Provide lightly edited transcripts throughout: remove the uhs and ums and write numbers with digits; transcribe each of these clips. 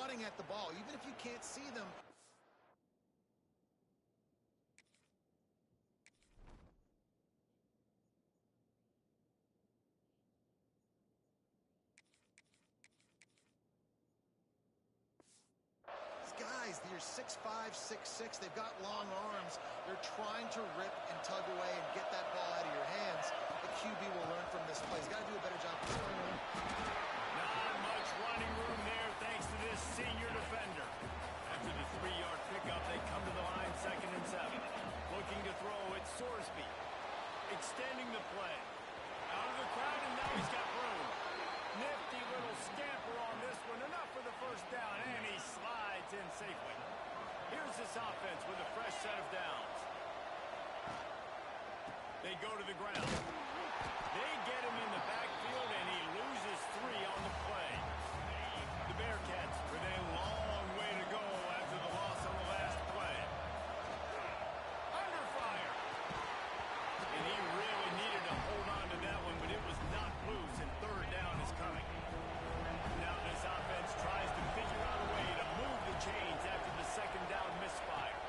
swatting at the ball. Even if you can't see them, guys, they're 6'5", 6'6". They've got long arms. They're trying to rip and tug away and get that ball out of your hands. The QB will learn from this play. He's got to do a better job. Not much running room there thanks to this senior defender. After the 3-yard pickup, they come to the line 2nd and 7. Looking to throw, it's Sorsby. Extending the play. Out of the crowd, and now he's got room. Nifty little scamper on this one. Enough for the first down, and he slides in safely. Here's this offense with a fresh set of downs. They go to the ground. They get him in the backfield, and he loses 3 on the play. The Bearcats with a long way to go after the loss on the last play. Under fire. And he really needed to hold on to that one, but it was not loose, and 3rd down is coming. Now this offense tries to figure out a way to move the chains after the 2nd down misfire.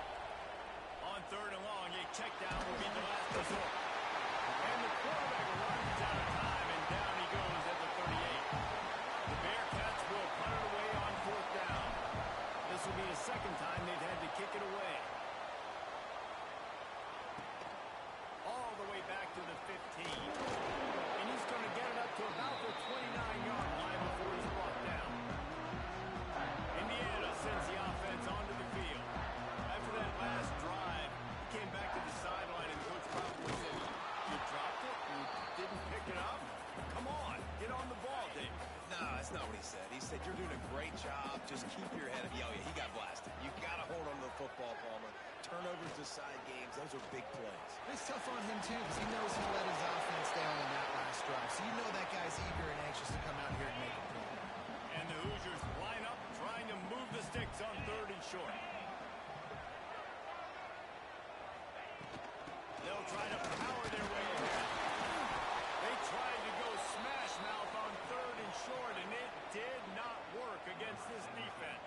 On 3rd and long, a check down will be the last resort. And the quarterback runs out of time, and down he goes at the 38. The Bearcats will punt it away on 4th down. This will be the 2nd time they've had to kick it away. All the way back to the 15. And he's going to get it up to about the 29-yard line before he's brought down. Indiana sends the offense onto the field. After that last drive, he came back to the sideline, and Coach probably said, "You dropped it? You didn't pick it up? Come on, get on the ball, Dave." No, that's not what he said. He said, "You're doing a great job. Just keep your head up." Oh, yeah, he got blasted. You got to hold on to the football, Palmer. Turnovers decide games. Those are big plays. It's tough on him, too, because he knows he let his offense down in that last drive. So you know that guy's eager and anxious to come out here and make a play. And the Hoosiers line up, trying to move the sticks on 3rd and short. They'll try to power their way in. They tried to go smash mouth on 3rd and short, and it did not work against this defense.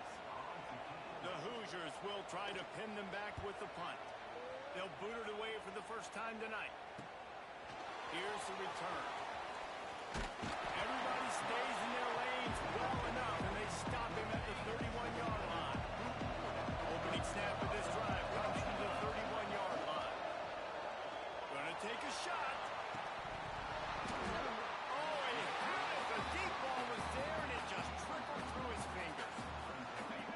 The Hoosiers will try to pin them back with the punt. They'll boot it away for the first time tonight. Here's the return. Everybody stays in their lanes well enough, and they stop him at the 31-yard line. Opening snap of this drive comes from the 31-yard line. Gonna take a shot. Oh, he had it. The deep ball was there, and it just trickled through his fingers.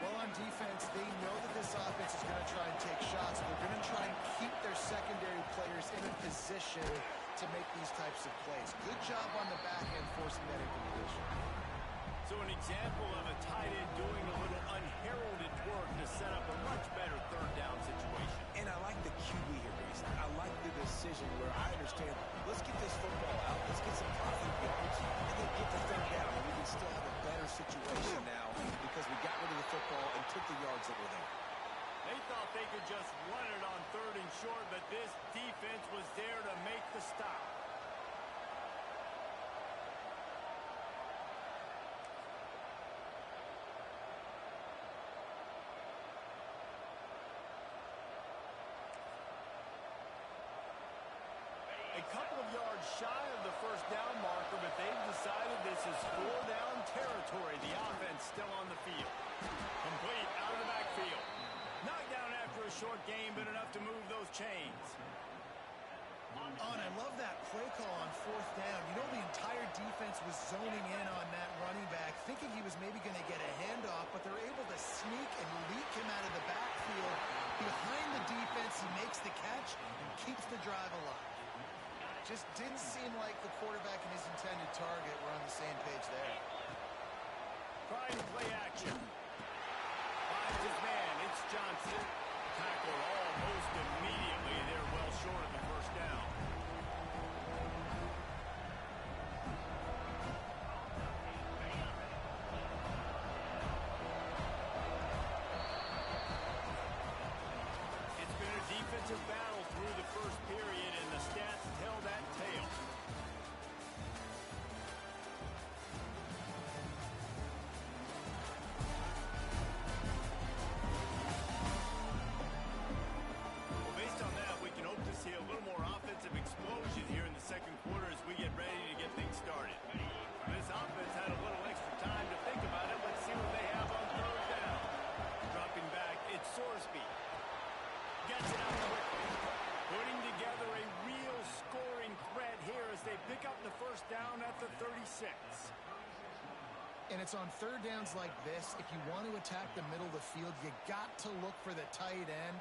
Well, on defense, they know that this offense is going to try and take shots. They're going to try and keep their secondary players in a position to make these types of plays. Good job on the back end forcing that incompletion. So an example of a tight end doing a little unheralded work to set up a much better 3rd down situation. And I like the QB here, Grayson. I like the decision where I understand, let's get this football out, let's get some positive yards, and then get the 3rd down, and we can still have a better situation now because we got rid of the football and took the yards that were there. They thought they could just run it on 3rd and short, but this defense was there to make the stop. A couple of yards shy of the 1st down marker, but they've decided this is 4-down territory. The offense still on the field. Complete out of the backfield. Knocked down after a short game, but enough to move those chains. Oh, and I love that play call on 4th down. You know, the entire defense was zoning in on that running back, thinking he was maybe going to get a handoff, but they're able to sneak and leak him out of the backfield. Behind the defense, he makes the catch and keeps the drive alive. Just didn't seem like the quarterback and his intended target were on the same page there. Trying to play action. Finds his man. It's Johnson. Tackled almost immediately. They're well short of the 1st down. It's been a defensive battle through the 1st period, and the stats tell that tale. 6. And it's on third downs like this. If you want to attack the middle of the field, you got to look for the tight end.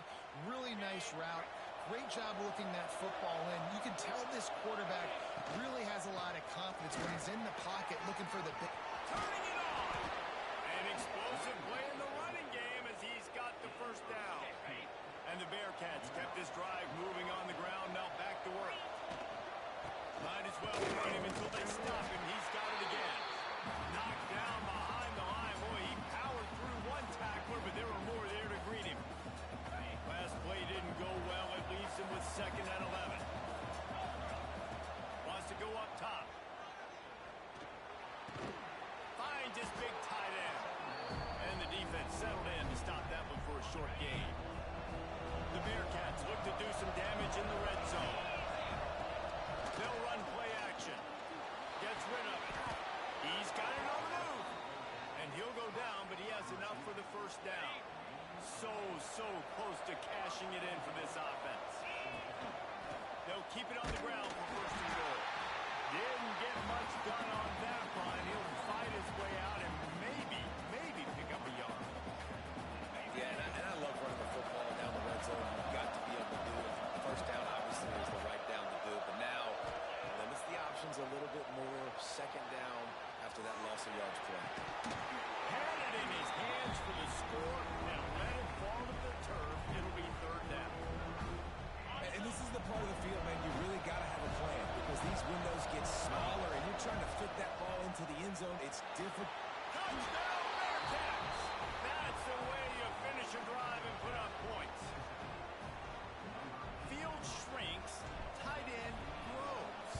Really nice route. Great job looking that football in. You can tell this quarterback really has a lot of confidence when he's in the pocket looking for the big. Turning it on. An explosive play in the running game as he's got the first down. And the Bearcats kept this drive moving on the ground. Now back to work. Might as well run him until they stop him. He's got it again. Knocked down behind the line. Boy, he powered through one tackler, but there were more there to greet him. Last play didn't go well. It leaves him with 2nd and 11. Wants to go up top. Finds his big tight end. And the defense settled in to stop that one for a short gain. The Bearcats look to do some damage in the red zone. They'll run play action. Gets rid of it. He's got it on the move. And he'll go down, but he has enough for the first down. So close to cashing it in for this offense. They'll keep it on the ground for 1st and goal. Didn't get much done on that run. He'll fight his way out and maybe pick up a yard. Yeah, and I love running the football down the red zone. You've got to be able to do it. First down, obviously, is the right down to do it. But now, limits the options a little bit more. 2nd down after that loss of yards play. Had it in his hands for the score and let it fall to the turf. It'll be 3rd down. And this is the part of the field, man, you really got to have a plan because these windows get smaller and you're trying to fit that ball into the end zone. It's difficult. Touchdown, Bearcats! That's the way you finish a drive and put up points. Field shrinks, tight end grows.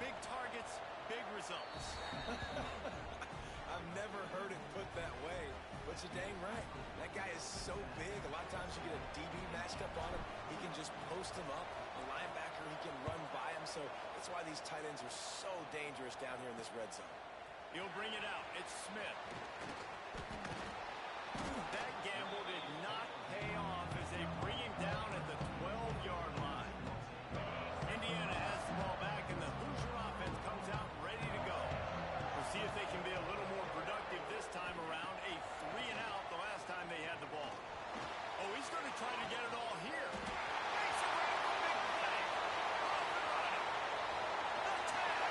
Big targets, big results. I've never heard it put that way, but you're dang right. That guy is so big. A lot of times you get a DB matched up on him. He can just post him up. A linebacker, he can run by him. So that's why these tight ends are so dangerous down here in this red zone. He'll bring it out. It's Smith. That gamble did not pay off as they bring him down at the 12-yard line. Indiana has the ball back, and the Hoosier offense comes out ready to go. We'll see if they can be a little more productive this time around. A 3-and-out the last time they had the ball. Oh, he's going to try to get it all here. Makes a big play. Off and running. The 10.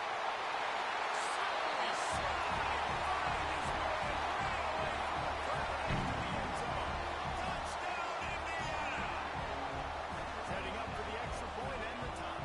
Slowly slide. Find his way right away from the crowd into the end zone. Touchdown, Indiana. Setting up for the extra point and the time.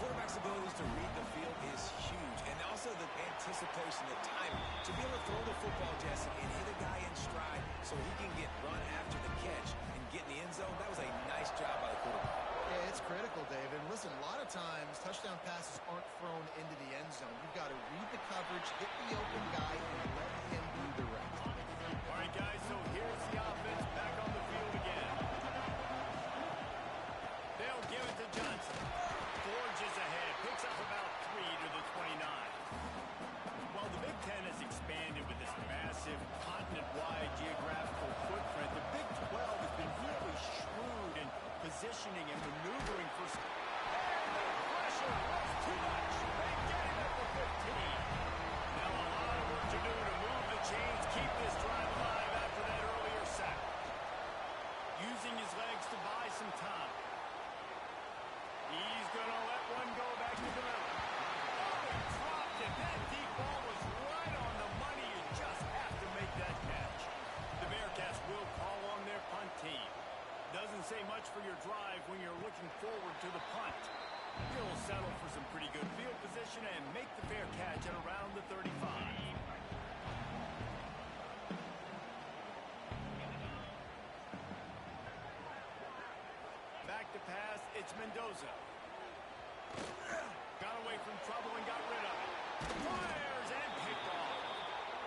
Quarterback's abilities to read the field is huge, and also the anticipation, the timing. To be able to throw the football, Jesse, and hit a guy in stride so he can get run after the catch and get in the end zone, that was a nice job by the quarterback. Yeah, it's critical, David. Listen, a lot of times touchdown passes aren't thrown into the end zone. You've got to read the coverage, hit the open guy, and let him do the rest. All right, guys, so here's the offense back on the field again. They'll give it to Johnson. Forges ahead, picks up about 3 to the 29. While the Big Ten has expanded with this massive continent-wide geographical footprint, the Big 12 has been really shrewd in positioning and maneuvering for... And the pressure was too much. They get him at the 15. Now a lot of work to do to move the chains, keep this drive alive after that earlier sack. Using his legs to buy some time. He's going to let one go back to the middle. Oh, he dropped it. That deep ball was right on the money. You just have to make that catch. The Bearcats will call on their punt team. Doesn't say much for your drive when you're looking forward to the punt. He'll settle for some pretty good field position and make the fair catch at around the 35. Back to pass, it's Mendoza. Got away from trouble and got rid of it. Fires and picked off.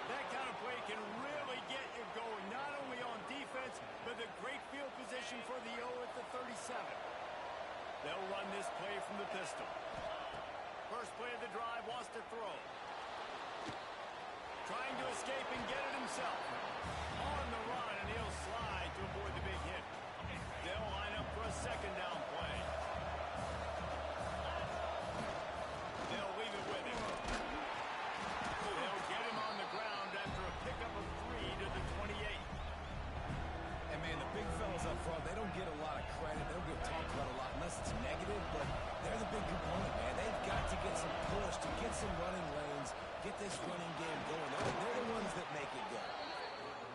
That kind of play can really get you going, not only on defense, but a great field position for the O at the 37. They'll run this play from the pistol. First play of the drive, wants to throw. Trying to escape and get it himself. On the run, and he'll slide to avoid the big hit. They'll line up for a 2nd down play. They'll leave it with him. get this running game going. They're the ones that make it go.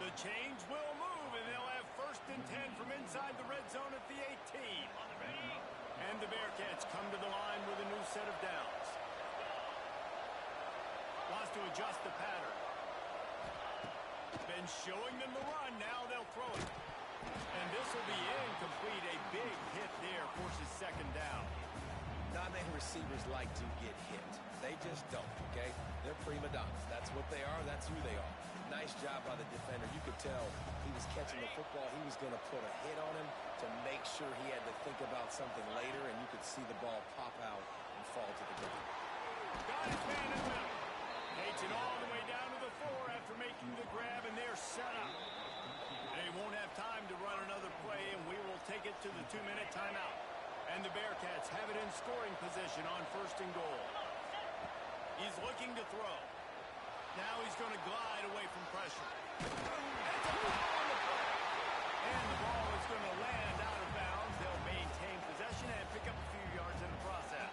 The change will move, and they'll have 1st and 10 from inside the red zone at the 18. And the Bearcats come to the line with a new set of downs. Wants to adjust the pattern. Been showing them the run. Now they'll throw it. And this will be incomplete. A big hit there forces 2nd down. Not many receivers like to get hit. They just don't, okay? They're prima donnas. That's what they are. That's who they are. Nice job by the defender. You could tell he was catching the football. He was going to put a hit on him to make sure he had to think about something later, and you could see the ball pop out and fall to the ground. Got his man in the middle. Takes it all the way down to the 4 after making the grab, and they're set up. They won't have time to run another play, and we will take it to the 2-minute timeout. And the Bearcats have it in scoring position on 1st and goal. He's looking to throw. Now he's going to glide away from pressure. It's a foul on the play. And the ball is going to land out of bounds. They'll maintain possession and pick up a few yards in the process.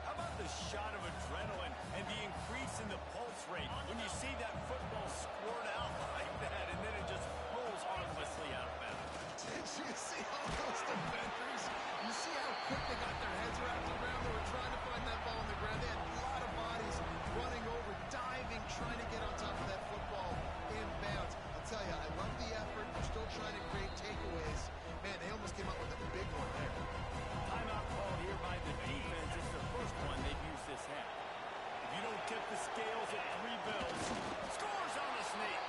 How about the shot of adrenaline and the increase in the pulse rate when you see that football squirt out like that and then it just rolls harmlessly out of bounds? Did you see all those defenders? You see how quick they got their heads wrapped around? They were trying to find that ball on the ground. They had a lot of bodies running over, diving, trying to get on top of that football in bounds. I'll tell you, I love the effort. They're still trying to create takeaways. Man, they almost came up with a big one there. Timeout called here by the defense. It's the first one they've used this half. If you don't tip the scales at 3 bills, scores on the sneak.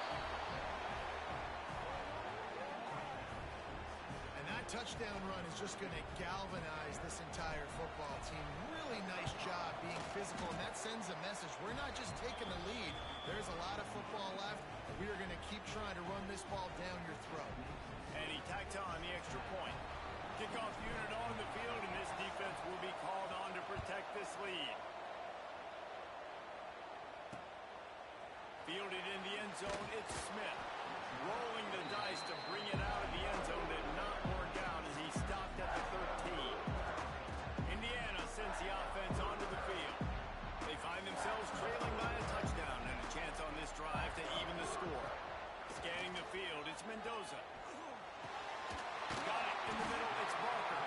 And that touchdown run is just going to galvanize this entire football team. Really nice job being physical, and that sends a message. We're not just taking the lead. There's a lot of football left, and we are going to keep trying to run this ball down your throat. And he tacked on the extra point. Kickoff unit on the field, and this defense will be called on to protect this lead. Fielded in the end zone, it's Smith. Rolling the dice to bring it out of the end zone did not work out as he stopped at the 13. Indiana sends the offense onto the field. They find themselves trailing by a touchdown and a chance on this drive to even the score. Scanning the field, it's Mendoza. Got it in the middle, it's Barker.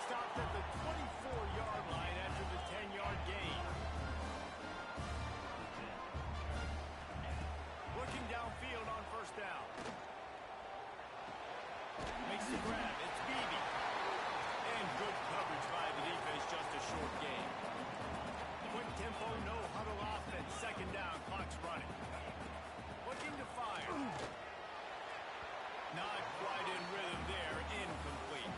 Stopped at the 24-yard line after the 10-yard gain. Looking downfield on 1st down. Makes the grab, it's Beebe. And good coverage by the defense, just a short game. Quick tempo, no huddle offense, 2nd down, clock's running. Looking to fire. Not quite in rhythm there, incomplete.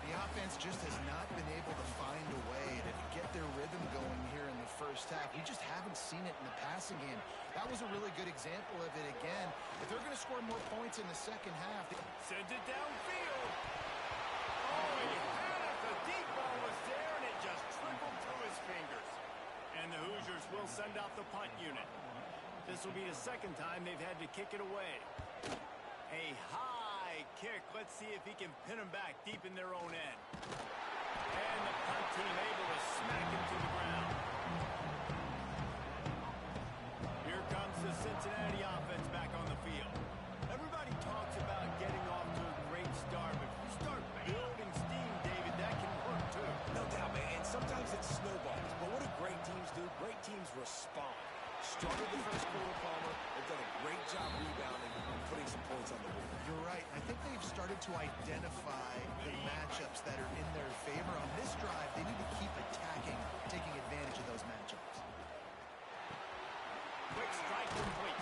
The offense just has not been able to find a way to get their rhythm going here in the first half. We just haven't seen it in the passing game. That was a really good example of it again. If they're going to score more points in the second half... Sends it downfield. Oh, he had it. The deep ball was there, and it just trickled through his fingers. And the Hoosiers will send out the punt unit. This will be the 2nd time they've had to kick it away. A high kick. Let's see if he can pin them back deep in their own end. And the punt team able to smack him to the ground. Here comes the Cincinnati offense back on the field. Everybody talks about getting off to a great start, but if you start building steam, David, that can work too. No doubt, man. And sometimes it snowballs. But what do great teams do? Great teams respond. Started the first quarter, Palmer. They've done a great job rebounding and putting some points on the board. You're right. I think they've started to identify the matchups that are in their favor. On this drive, they need to keep attacking, taking advantage of those matchups. Quick strike complete.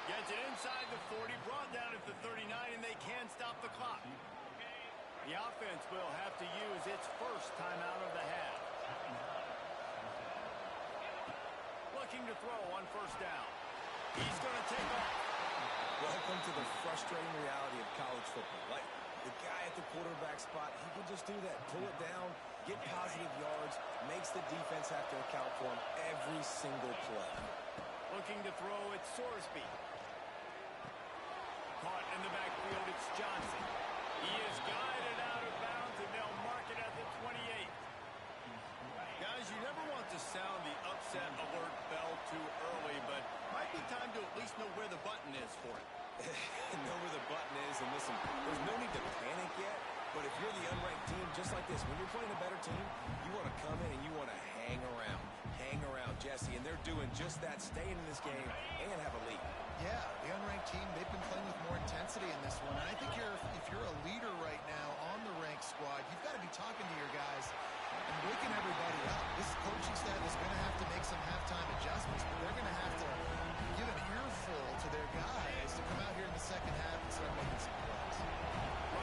Gets it inside the 40, brought down at the 39, and they can't stop the clock. The offense will have to use its first timeout of the half. Looking to throw on 1st down. He's going to take off. Welcome to the frustrating reality of college football. Like, the guy at the quarterback spot, he can just do that. Pull it down, get positive yards, makes the defense have to account for him every single play. Looking to throw, it's Sorsby. Caught in the backfield, it's Johnson. He is guided out of bounds, and they'll mark it at the 28. Guys, you never want to to sound the upset alert bell too early, but might be time to at least know where the button is for it. Know where the button is, and listen, there's no need to panic yet, but if you're the unranked team, just like this, when you're playing a better team, you want to come in and you want to hang around, Jesse, and they're doing just that, staying in this game and have a lead. Yeah, the unranked team, they've been playing with more intensity in this one, and I think if you're a leader right now on the ranked squad, you've got to be talking to your guys and waking everybody up. This coaching staff is going to have to make some halftime adjustments, but they're going to have to give an earful to their guys to come out here in the second half and start making some plays.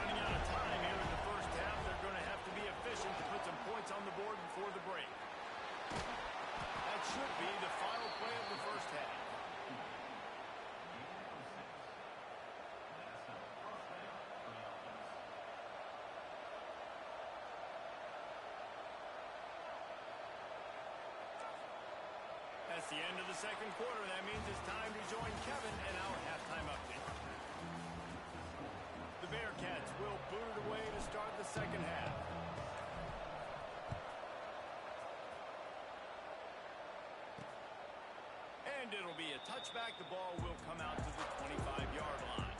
Running out of time here in the first half, they're going to have to be efficient to put some points on the board before the break. That should be the final play of the first half. That's the end of the second quarter. That means it's time to join Kevin and our halftime update. The Bearcats will boot it away to start the second half. And it'll be a touchback. The ball will come out to the 25-yard line.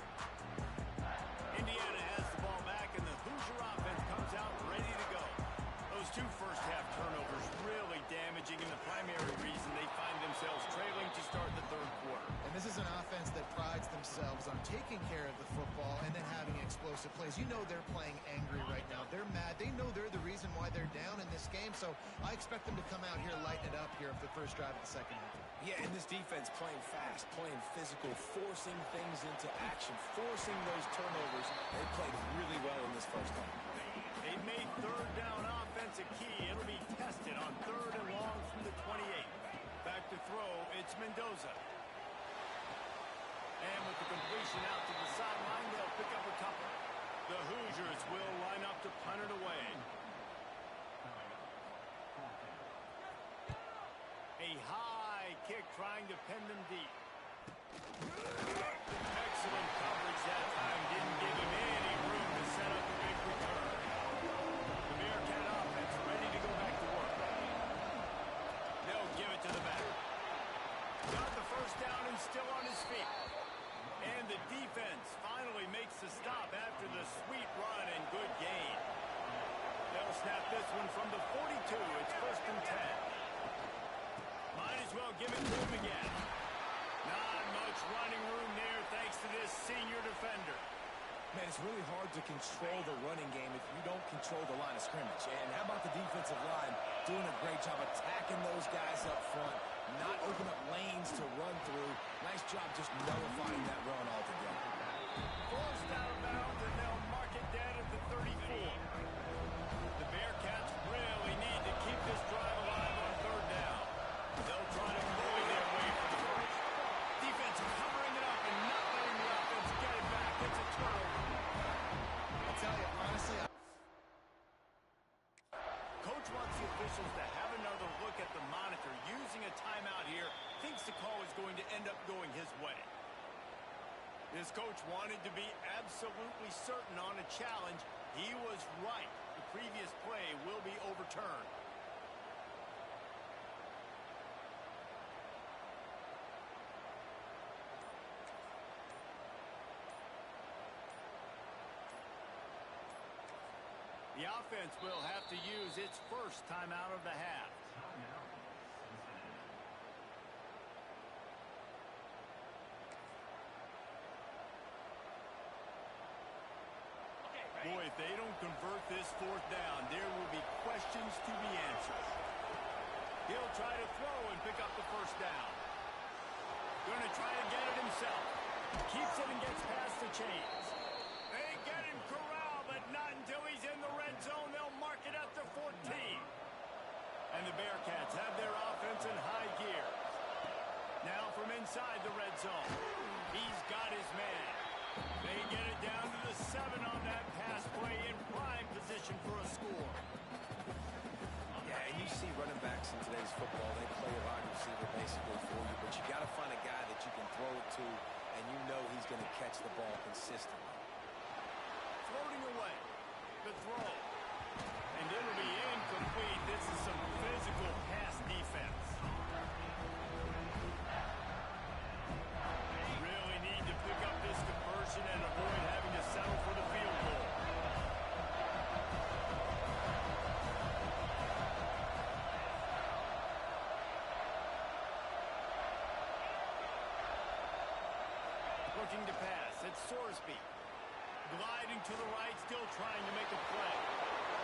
Indiana has the ball back, and the Hoosier offense comes out ready to go. Those two first-half turnovers really damaging, and the primary reason they find themselves trailing to start the third quarter. And this is an offense that prides themselves on taking care of the football and then having explosive plays. You know they're playing angry right now. They're mad. They know they're the reason why they're down in this game, so I expect them to come out here, lighten it up here for the first drive of the second half. Yeah, and this defense playing fast, playing physical, forcing things into action, forcing those turnovers. They played really well in this first half. They made third down offense a key. It'll be tested on third and long from the 28. Back to throw, it's Mendoza. And with the completion out to the sideline, they'll pick up a couple. The Hoosiers will line up to punt it away. A high kick trying to pin them deep. Excellent coverage that time. Didn't give him any room to set up a big return. The Bearcat offense ready to go back to work. They'll give it to the back. Got the first down and still on his feet. And the defense finally makes the stop after the sweet run and good gain. They'll snap this one from the 42. It's first and 10. Might as well give it to him again. Not much running room there thanks to this senior defender. Man, it's really hard to control the running game if you don't control the line of scrimmage. And how about the defensive line doing a great job attacking those guys up front, not open up lanes to run through. Nice job just nullifying that run altogether. Forced out of bounds, and they'll mark it dead at the 34. The Bearcats really need to keep this drive alive on third down. They'll try to bully their way for the first. Defense covering it up and not letting the offense get it back. It's a turnover. I'll tell you, honestly, Coach wants the officials to have another look at the monitor. Using a timeout here, thinks the call is going to end up going his way. This coach wanted to be absolutely certain on a challenge. He was right. The previous play will be overturned. The offense will have to use its first timeout of the half. Boy, if they don't convert this fourth down, there will be questions to be answered. He'll try to throw and pick up the first down. Going to try to get it himself. Keeps it and gets past the chains. They get him corralled, but not until he's in the red zone. They'll mark it at the 14. And the Bearcats have their offense in high gear. Now from inside the red zone. He's got his man. They get it down to the 7 on that pass play, in prime position for a score. Yeah, and you see running backs in today's football, they play a wide receiver basically for you, but you got to find a guy that you can throw it to, and you know he's going to catch the ball consistently. Floating away. The throw. And it'll be incomplete. complete. This is some physical pass defense. Really need to pick up this conversion and avoid having to settle for the field goal. Looking to pass. It's Sorsby. Gliding to the right, still trying to make a play.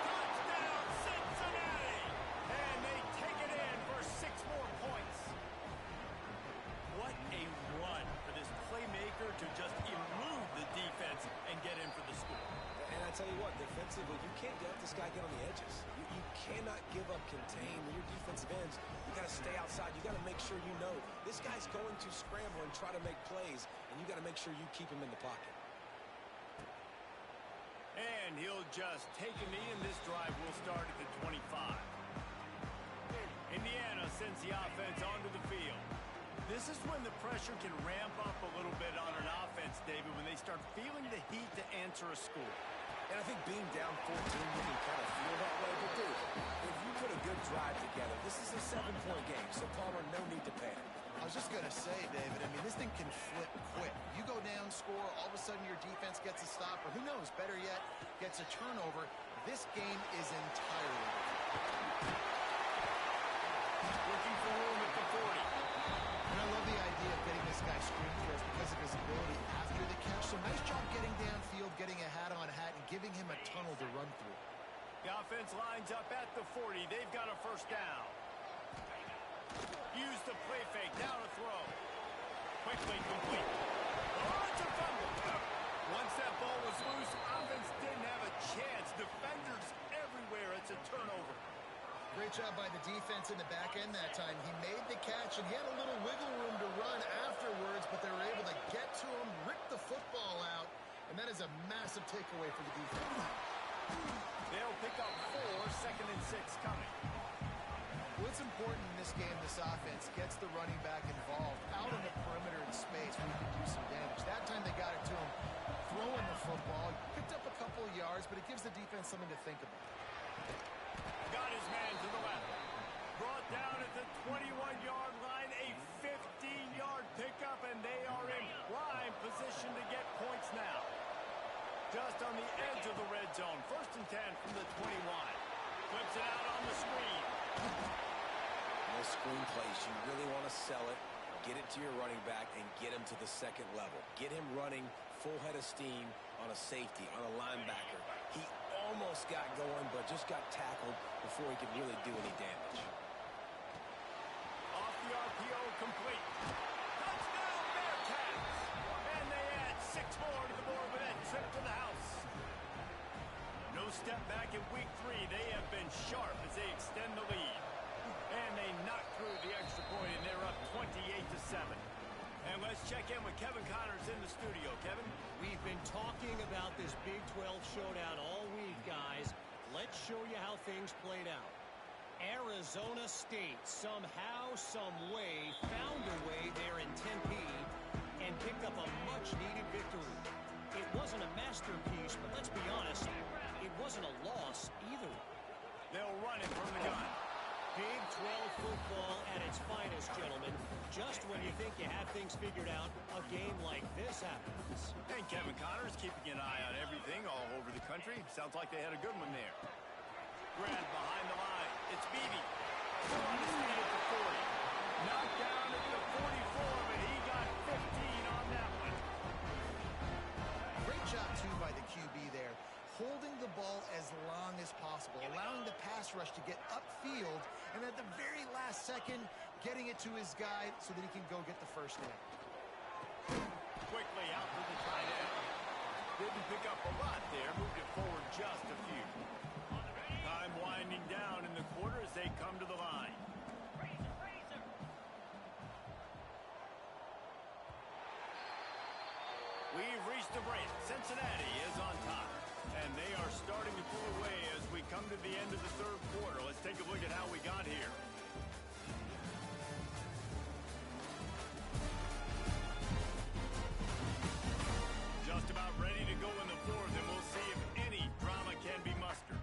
Touchdown, Cincinnati! And they take it in for 6 more points. What a run for this playmaker to just elude the defense and get in for the score. And I tell you what, defensively, you can't let this guy get on the edges. You cannot give up contain when your defensive ends. You got to stay outside. You got to make sure you know this guy's going to scramble and try to make plays, and you got to make sure you keep him in the pocket. And he'll just take a knee, and this drive will start at the 25. Indiana sends the offense onto the field. This is when the pressure can ramp up a little bit on an offense, David, when they start feeling the heat to answer a score. And I think being down 14, you can kind of feel that way. But, dude, if you put a good drive together, this is a 7-point game, so Palmer, no need to panic. I was just going to say, David, I mean, this thing can flip quick. You go down, score, all of a sudden your defense gets a stop, or who knows, better yet, gets a turnover. This game is entirely different. Looking for room at the 40. And I love the idea of getting this guy screen first because of his ability after the catch. So nice job getting downfield, getting a hat-on-hat, and giving him a tunnel to run through. The offense lines up at the 40. They've got a first down. Use the play fake. Down a throw. Quickly complete. Oh, it's a fumble. Once that ball was loose, offense didn't have a chance. Defenders everywhere. It's a turnover. Great job by the defense in the back end that time. He made the catch, and he had a little wiggle room to run afterwards, but they were able to get to him, rip the football out, and that is a massive takeaway for the defense. They'll pick up 4, 2nd and 6 coming. What's important in this game, this offense gets the running back involved out in the perimeter in space where he can do some damage. That time they got it to him throwing the football. Picked up a couple of yards, but it gives the defense something to think about. Got his man to the left. Brought down at the 21-yard line. A 15-yard pickup, and they are in prime position to get points now. Just on the edge of the red zone. 1st and 10 from the 21. Flips it out on the screen. Those screen plays, you really want to sell it, get it to your running back, and get him to the 2nd level. Get him running full head of steam on a safety, on a linebacker. He almost got going, but just got tackled before he could really do any damage. Off the RPO, complete. Touchdown, Bearcats! And they add 6 more to the board with that trip to the house. No step back in week 3. They have been sharp as they extend the lead. And they knock through the extra point, and they're up 28-7. And let's check in with Kevin Connors in the studio. Kevin? We've been talking about this Big 12 showdown all week, guys. Let's show you how things played out. Arizona State somehow, some way, found a way there in Tempe and picked up a much-needed victory. It wasn't a masterpiece, but let's be honest, it wasn't a loss either. They'll run it from the gun. Big 12 football at its finest, gentlemen. Just when you think you have things figured out, a game like this happens. And Kevin Connors keeping an eye on everything all over the country. Sounds like they had a good one there. Grant behind the line. It's Beebe. On his feet at the 40. Knocked down at the 44, but he got 15 on that one. Great job, too, by the QB there. Holding the ball as long as possible, allowing the pass rush to get upfield, and at the very last second, getting it to his guy so that he can go get the first down. Quickly out to the tight end. Didn't pick up a lot there, moved it forward just a few. Time winding down in the quarter as they come to the line. We've reached the break. Cincinnati is on top. And they are starting to pull away as we come to the end of the 3rd quarter. Let's take a look at how we got here. Just about ready to go in the 4th, and we'll see if any drama can be mustered.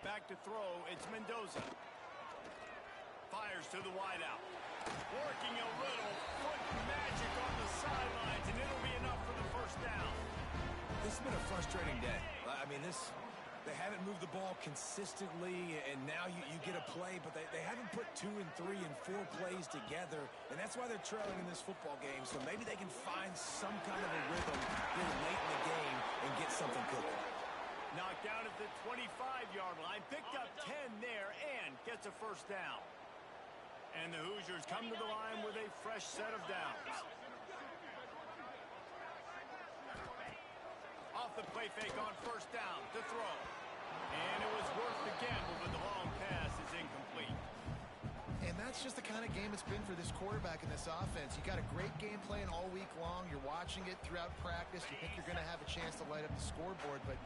Back to throw, it's Mendoza. Fires to the wideout. Working a little foot magic on the sidelines, and it'll be enough for the first down. This has been a frustrating day. I mean, they haven't moved the ball consistently, and now you get a play, but they haven't put 2 and 3 and 4 plays together, and that's why they're trailing in this football game. So maybe they can find some kind of a rhythm here late in the game and get something cooking. Knocked down at the 25-yard line, picked up 10 there, and gets a first down. And the Hoosiers come to the line with a fresh set of downs. Off the play fake on first down to throw. And it was worth the gamble, but the long pass is incomplete. And that's just the kind of game it's been for this quarterback in this offense. You got a great game plan all week long. You're watching it throughout practice. You think you're going to have a chance to light up the scoreboard, but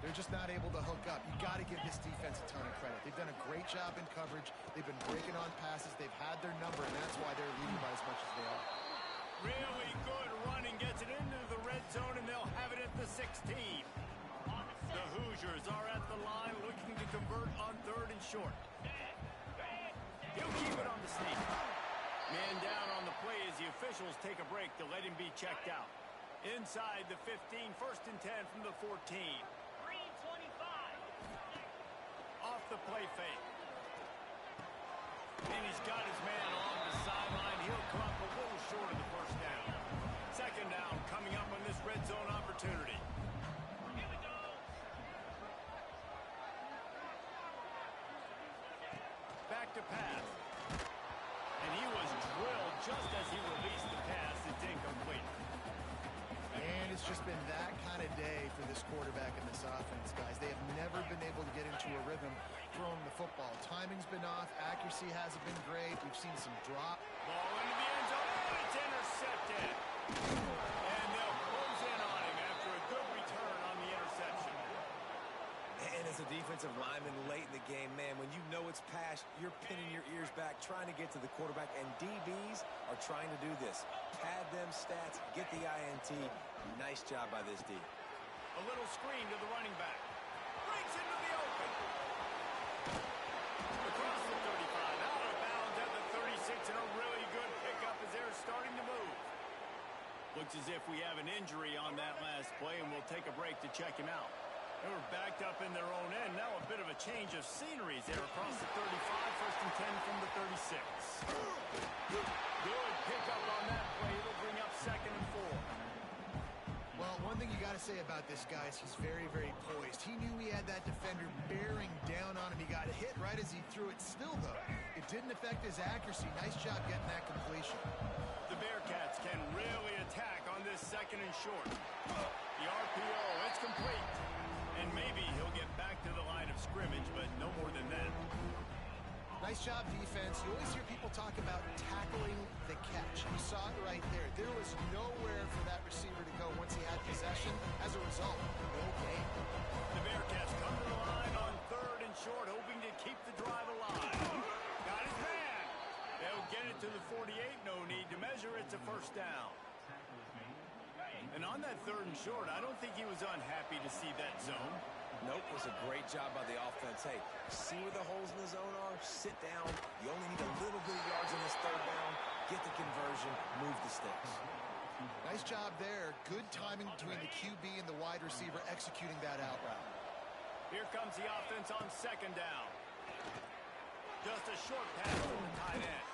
they're just not able to hook up. You got to give this defense a ton of credit. They've done a great job in coverage. They've been breaking on passes. They've had their number, and that's why they're leading by as much as they are. Really good running, gets it into the red zone, and they'll have it at the 16. The Hoosiers are at the line looking to convert on 3rd and short. He'll keep it on the sneak. Man down on the play as the officials take a break to let him be checked out. Inside the 15, 1st and 10 from the 14. Off the play fake. And he's got his man along the sideline. He'll come up a little short of the first down. 2nd down coming up on this red zone opportunity. Back to pass. And he was drilled just as he released the pass. It's incomplete. And it's just been that kind of day for this quarterback and this offense, guys. They have never been able to get into a rhythm throwing the football. Timing's been off. Accuracy hasn't been great. We've seen some drop. Ball into the end zone. And it's intercepted. And they'll close in on him after a good return on the interception. And as a defensive lineman late in the game, man, when you know it's past, you're pinning your ears back, trying to get to the quarterback, and DBs are trying to do this. Pad them stats, get the INT. Nice job by this D. A little screen to the running back. Breaks into the open. Across the 35, out of bounds at the 36, and a really good pickup as they're starting to move. Looks as if we have an injury on that last play, and we'll take a break to check him out. They were backed up in their own end. Now a bit of a change of sceneries there across the 35. 1st and 10 from the 36. Good pickup on that play. It'll bring up 2nd and 4. Well, one thing you got to say about this guy is he's very, very poised. He knew he had that defender bearing down on him. He got hit right as he threw it. Still, though, it didn't affect his accuracy. Nice job getting that completion. The Bearcats can really attack on this 2nd and short. The RPO, it's complete. And maybe he'll get back to the line of scrimmage, but no more than that. Nice job, defense. You always hear people talk about tackling the catch. You saw it right there. There was nowhere for that receiver to go once he had possession. As a result, no gain. The Bearcats come to the line on 3rd and short, hoping to keep the drive alive. Got his man. They'll get it to the 48. No need to measure. It's a first down. And on that 3rd and short, I don't think he was unhappy to see that zone. Nope, was a great job by the offense. Hey, see where the holes in the zone are, sit down. You only need a little bit of yards on this 3rd down, get the conversion, move the sticks. Nice job there. Good timing between the QB and the wide receiver executing that out route. Here comes the offense on 2nd down. Just a short pass from the tight end.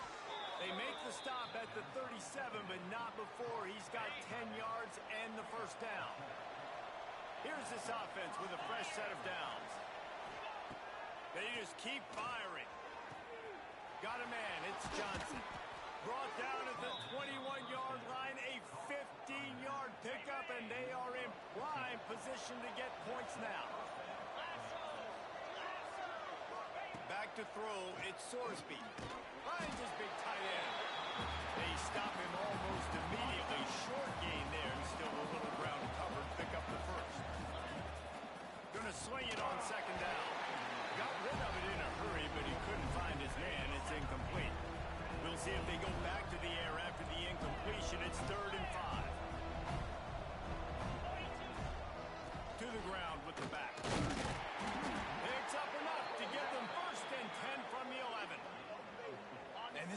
They make the stop at the 37, but not before he's got 10 yards and the first down. Here's this offense with a fresh set of downs. They just keep firing. Got a man, it's Johnson. Brought down at the 21-yard line, a 15-yard pickup, and they are in prime position to get points now. Back to throw, it's Sorsby. Finds his big tight end. They stop him almost immediately. Short gain there, and still a little ground covered. Pick up the first. Gonna swing it on 2nd down. Got rid of it in a hurry, but he couldn't find his man. It's incomplete. We'll see if they go back to the air after the incompletion. It's 3rd and 5. To the ground with the back. Picks up enough.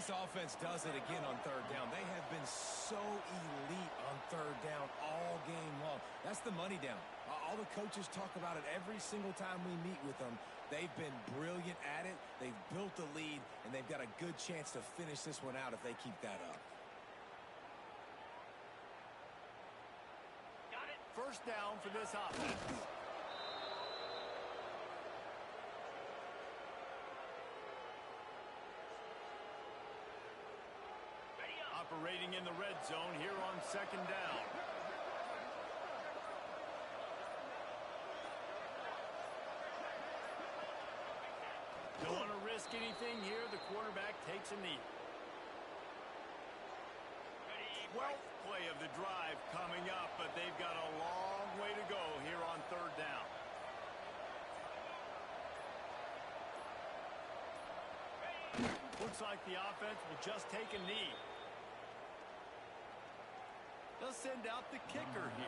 This offense does it again on third down. They have been so elite on third down all game long. That's the money down. All the coaches talk about it every single time we meet with them. They've been brilliant at it. They've built the lead, and they've got a good chance to finish this one out if they keep that up. Got it. First down for this offense. Operating in the red zone here on second down. Don't want to risk anything here. The quarterback takes a knee. 12th play of the drive coming up, but they've got a long way to go here on third down. Looks like the offense will just take a knee. They'll send out the kicker here.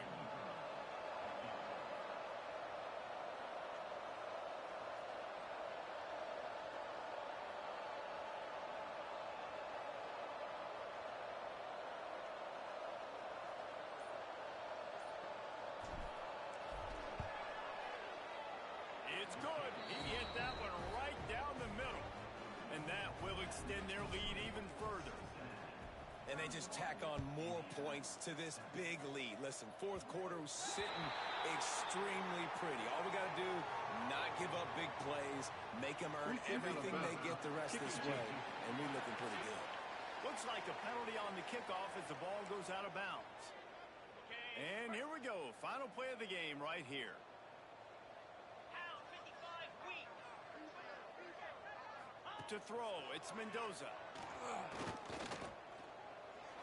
It's good. He hit that one right down the middle. And that will extend their lead even further. And they just tack on more points to this big lead. Listen, fourth quarter was sitting extremely pretty. All we got to do, not give up big plays, make them earn everything they get the rest this way, and we're looking pretty good. Looks like a penalty on the kickoff as the ball goes out of bounds. And here we go. Final play of the game right here. To throw, it's Mendoza.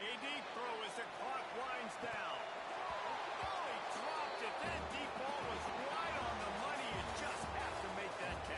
A deep throw as the clock winds down. Oh, he dropped it. That deep ball was right on the money. You just have to make that catch.